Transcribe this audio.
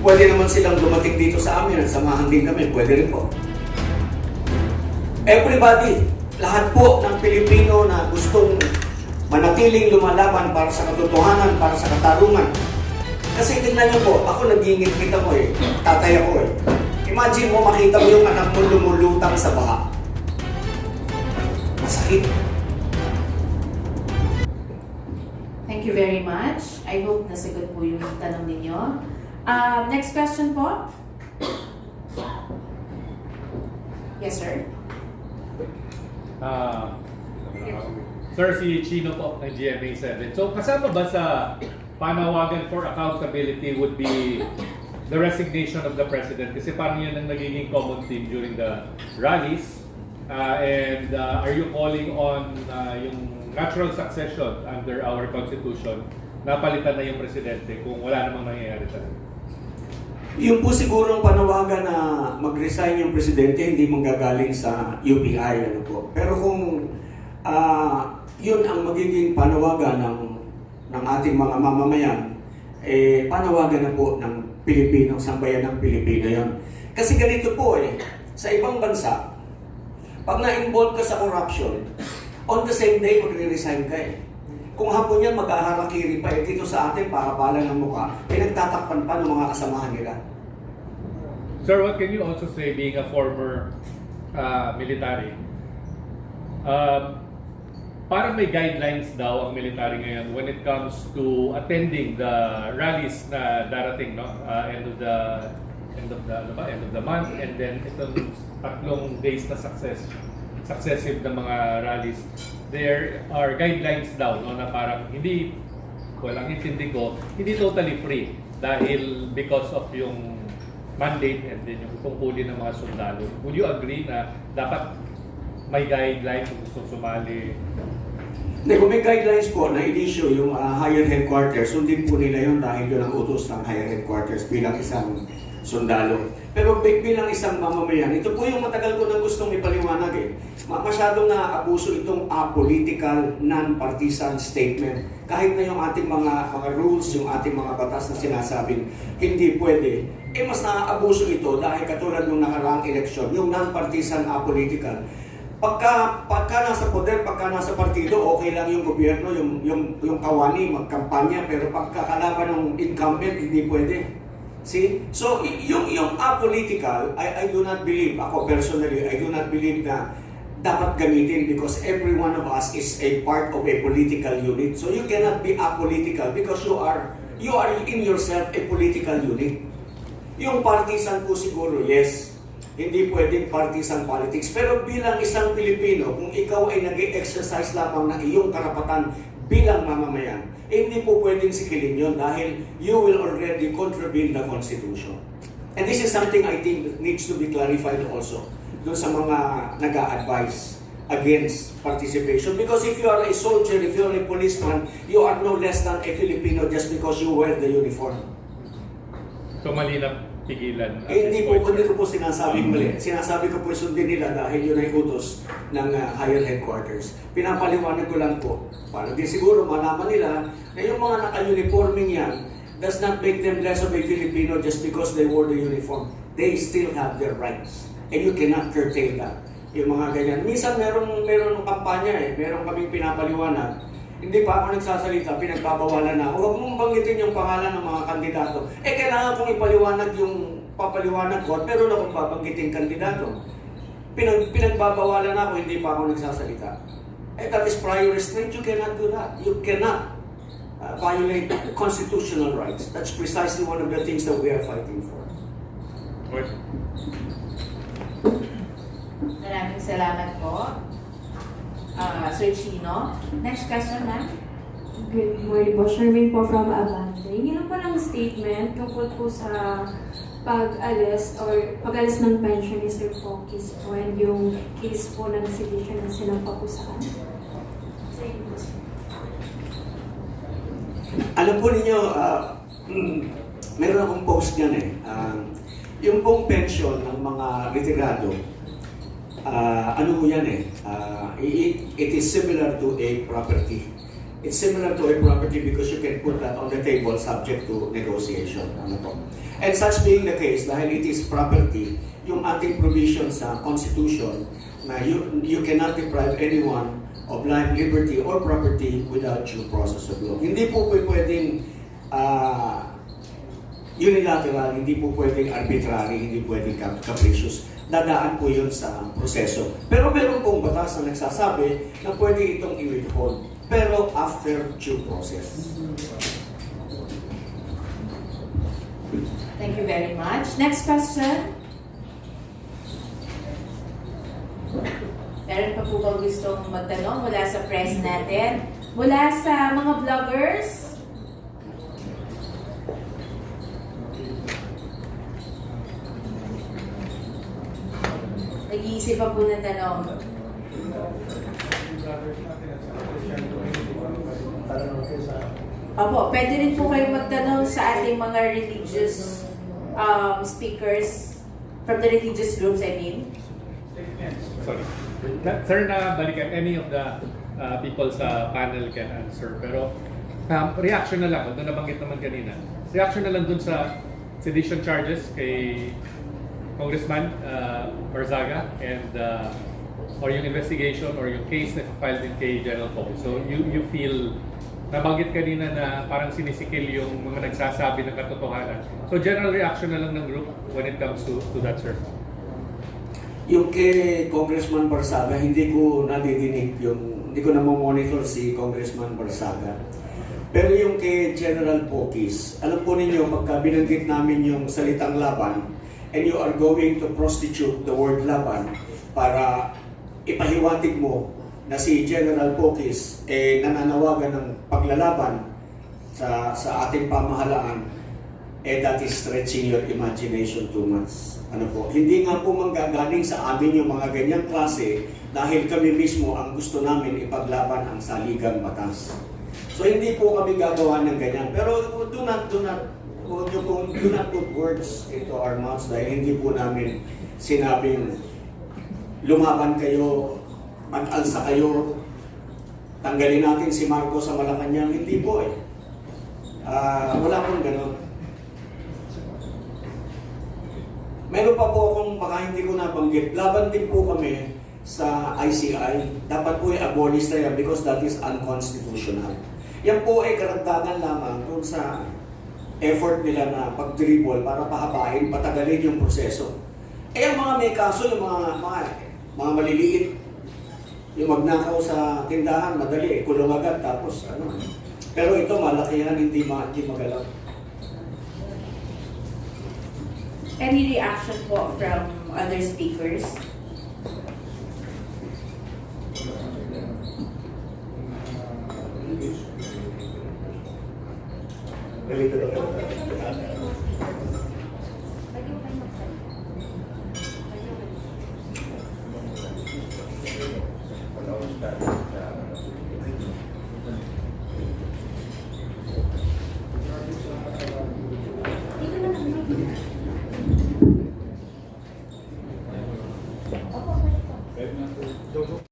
pwede naman silang dumating dito sa amin at samahan din kami, pwede rin po. Everybody, lahat po ng Pilipino na gustong manatiling lumalaban para sa katotohanan, para sa katarungan. Kasi tingnan niyo po, ako nagingit-ngit ako tatay ako Imagine mo, makita mo yung anak mo lumulutang sa baha. Masakit. Thank you very much. I hope nasagot po yung tanong ninyo. Next question po. Yes, sir. Sir, si Chino po ng GMA7. So, kasama ba sa panawagan for accountability would be the resignation of the President? Kasi parang yun ang nagiging common theme during the rallies. Are you calling on yung natural succession under our Constitution na palitan na yung Presidente kung wala namang nangyayari talaga? Yung po siguro ang panawagan na mag-resign yung Presidente, hindi manggagaling sa UPI. Pero kung yun ang magiging panawagan ng ating mga mamamayan, panawagan na po ng Pilipino, sambayan ng Pilipino yun. Kasi ganito po sa ibang bansa, pag na-involve ka sa corruption, on the same day magre-resign ka Kung hapon yan, mag-aharakiri pa dito sa atin para pala ng mukha, nagtatakpan pa ng mga kasamahan nila. Sir, what can you also say being a former military? Parang may guidelines daw ang military ngayon when it comes to attending the rallies na darating, no? End of the month, and then itong 3 days na successive na mga rallies. There are guidelines daw, no, na parang walang intindi ko, hindi totally free dahil because of yung mandate and then yung tungkulin ng mga sundalo. Would you agree na dapat may guidelines kung gusto sumali? Hindi, kung may guidelines po na in-issue yung higher headquarters, sundin po nila yun dahil yun ang utos ng higher headquarters bilang isang sundalo. Pero bilang isang mamamayan, ito po yung matagal ko nang gustong ipaliwanag Masyadong na-abuso itong apolitical, non-partisan statement. Kahit na yung ating mga rules, yung ating mga batas na sinasabing hindi pwede, mas na-abuso ito dahil katulad ng nakaraang eleksyon, yung non-partisan, apolitical. Pagka nasa poder, pagka nasa partido, okay lang yung gobyerno, yung kawani, magkampanya, pero pagkakalaban ng incumbent, hindi pwede. See? So, yung apolitical, I do not believe, ako personally, I do not believe na dapat gamitin because every one of us is a part of a political unit. So, you cannot be apolitical because you are in yourself a political unit. Yung partisan po siguro, yes, hindi pwedeng partisan politics. Pero bilang isang Pilipino, kung ikaw ay nag-exercise lamang ng iyong karapatan bilang mamamayan, hindi po pwedeng sikilin yun dahil you will already contravene the Constitution. And this is something I think needs to be clarified also doon sa mga nag-a-advise against participation. Because if you are a soldier, if you are a policeman, you are no less than a Filipino just because you wear the uniform. So mali na pigilan? Hindi ko po sinasabing mali. Sinasabi ko po sundin nila dahil yun ay utos ng higher headquarters. Pinapaliwanag ko lang po para di siguro malaman nila na yung mga naka-uniforming yan does not make them less of a Filipino just because they wore the uniform. They still have their rights. And you cannot curtail that. Yung mga ganyan. Minsan meron kampanya meron kaming pinapaliwanag. Hindi pa ako nagsasalita, pinagbabawalan na ako. Huwag mong banggitin yung pangalan ng mga kandidato. Kailangan kong ipaliwanag yung papaliwanag ko, pero na kung babanggitin kandidato. Pinagbabawalan na ako, hindi pa ako nagsasalita. That is prior restraint. You cannot do that. You cannot violate constitutional rights. That's precisely one of the things that we are fighting for. Maraming salamat po, Sir Chino. Next question, ma'am. Good morning po. Shermaine po from Abante. Hindi lang po ng statement tungkol po sa pag-alis ng pension ni Sir Focus po and yung case po ng sedition na sinampa po sa kanya. Sa inyo po, sir. Alam po ninyo, meron akong post yan yung pong pension ng mga retirado, ano mo yan it is similar to a property. It's similar to a property because you can put that on the table subject to negotiation. Ano po. And such being the case, dahil it is property, yung ating provision sa Constitution na you cannot deprive anyone of life, liberty, or property without due process of law. Hindi po pwedeng unilateral, hindi po pwedeng arbitrary, hindi pwedeng capricious. Dadaan po yun sa proseso. Pero meron pong batas na nagsasabi na pwede itong i-withhold. Pero after due process. Thank you very much. Next question. Meron pa po ba gustong magtanong mula sa press natin? Mula sa mga vloggers? Nag-iisip pa po ng tanong. Opo, pwede rin po kayo magtanong sa ating mga religious speakers from the religious groups, I mean. Sorry. Sir, na balikan, any of the people sa panel can answer. Pero reaction na lang, doon nabanggit naman kanina. Reaction na lang doon sa sedition charges kay Congressman Barzaga and or yung investigation or yung case na filed din kay General Poe. So you feel, nabanggit kanina na parang sinisikil yung mga nagsasabi ng katotohanan. So general reaction na lang ng group when it comes to that, sir. Yung kay Congressman Barzaga, hindi ko nadidinig hindi ko monitor si Congressman Barzaga. Pero yung kay General Pokis, alam po ninyo, pagka binanggit namin yung salitang laban, and you are going to prostitute the word laban para ipahiwatig mo na si General Pokis nananawagan ng paglalaban sa ating pamahalaan, that is stretching your imagination too much. Ano po? Hindi nga po manggagaling sa amin yung mga ganyang klase dahil kami mismo ang gusto namin ipaglaban ang saligang batas. So hindi po kami gagawa ng ganyan. Pero do not put words into our mouths dahil hindi po namin sinabing lumaban kayo, mag-alsa kayo, tanggalin natin si Marcos sa Malacanang. Hindi po eh. Wala pong ganon. Meron pa po akong baka hindi ko nabanggit. Laban din po kami sa ICI. Dapat po i-abolish na yan because that is unconstitutional. Yan po ay karagdagan lamang kung sa effort nila na pag-dribble para pahabain, patagalin yung proseso. Ang mga may kaso, yung mga maliliit, yung magnakaw sa tindahan, madali, kulong agad, tapos ano. Pero ito, malaki yan, hindi magalaw. Any reaction po from other speakers? Related